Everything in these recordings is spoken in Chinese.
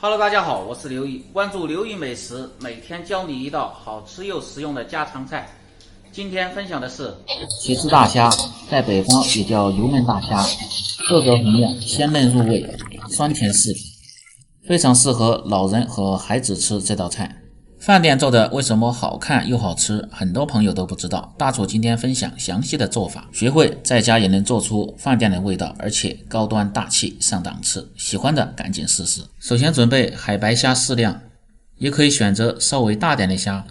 Hello，大家好，我是刘毅，关注刘毅美食，每天教你一道好吃又实用的家常菜。今天分享的是茄子大虾，在北方也叫油焖大虾，色泽红亮，鲜嫩入味，酸甜适口，非常适合老人和孩子吃这道菜。饭店做的为什么好看又好吃，很多朋友都不知道。大厨今天分享详细的做法，学会在家也能做出饭店的味道，而且高端大气上档次。喜欢的赶紧试试。首先准备海白虾适量，也可以选择稍微大点的虾，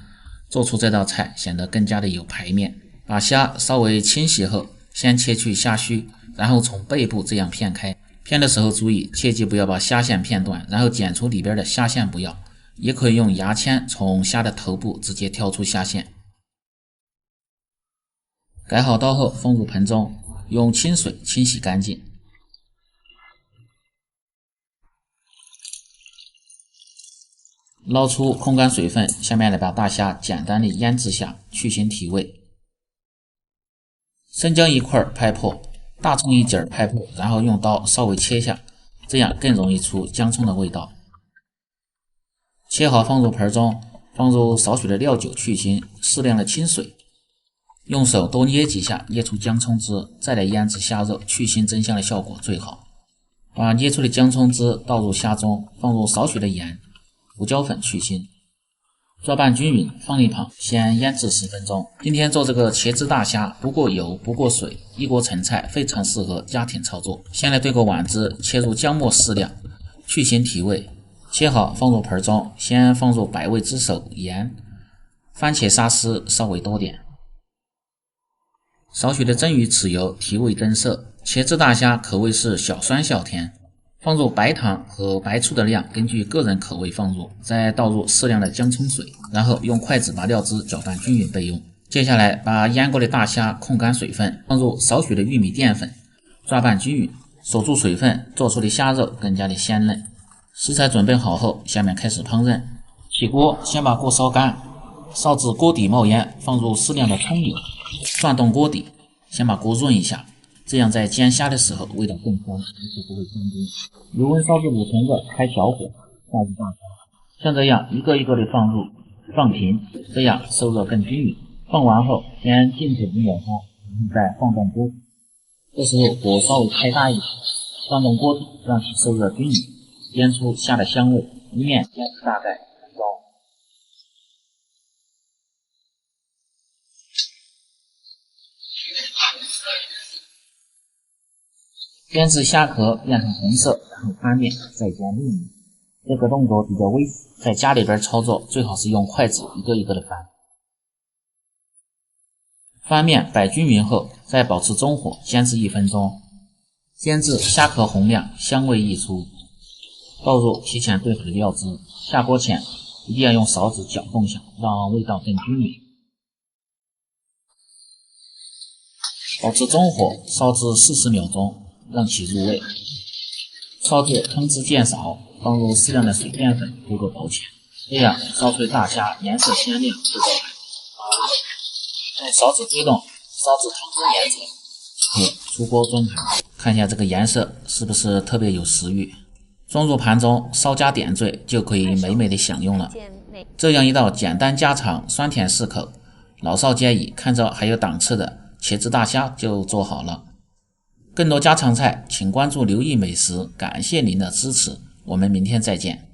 做出这道菜显得更加的有排面。把虾稍微清洗后，先切去虾须，然后从背部这样片开。片的时候注意，切记不要把虾线片断，然后剪出里边的虾线不要。也可以用牙签从虾的头部直接挑出虾线。改好刀后放入盆中，用清水清洗干净。捞出控干水分，下面来把大虾简单的腌制下，去腥提味。生姜一块拍破，大葱一节拍破，然后用刀稍微切下，这样更容易出姜葱的味道。切好放入盆中，放入少许的料酒去腥，适量的清水，用手多捏几下，捏出姜葱汁，再来腌制虾肉，去腥增香的效果最好。把捏出的姜葱汁倒入虾中，放入少许的盐、胡椒粉去腥，抓拌均匀，放一旁，先腌制10分钟。今天做这个茄子大虾，不过油不过水，一锅成菜，非常适合家庭操作。先来对个碗子，切入姜末适量，去腥提味。切好放入盆中，先放入百味之首盐，番茄沙司稍微多点，少许的蒸鱼豉油提味增色。茄子大虾口味是小酸小甜，放入白糖和白醋的量根据个人口味放入，再倒入适量的姜葱水，然后用筷子把料汁搅拌均匀备用。接下来把腌过的大虾控干水分，放入少许的玉米淀粉，抓拌均匀，锁住水分，做出的虾肉更加的鲜嫩。食材准备好后，下面开始烹饪。起锅，先把锅烧干，烧至锅底冒烟，放入适量的葱油，转动锅底，先把锅润一下，这样在煎虾的时候味道更香，而且不会生冰。油温烧至5成热，开小火，下入大虾，像这样一个一个的放入，放平，这样受热更均匀。放完后，先浸水1秒钟，然后再放动锅底，这时候火稍微开大一些，转动锅底，让其受热均匀。腌出虾的香味，一面煎至大概5分钟。煎至虾壳变成红色，然后翻面，再煎另一面。这个动作比较危险，在家里边操作最好是用筷子一个一个的翻。翻面摆均匀后，再保持中火煎至1分钟，煎至虾壳红亮，香味溢出。倒入提前兑好的料汁，下锅前一定要用勺子搅动下，让味道更均匀。保持中火烧至40秒钟，让其入味。烧至汤汁渐少，放入适量的水淀粉勾个薄芡，这样烧出的大虾颜色鲜亮，味道好。用勺子推动，烧至汤汁颜色，出锅装盘。看一下这个颜色是不是特别有食欲？装入盘中，稍加点缀就可以美美的享用了。这样一道简单家常，酸甜适口，老少皆宜，看着还有档次的茄子大虾就做好了。更多家常菜，请关注刘毅美食，感谢您的支持，我们明天再见。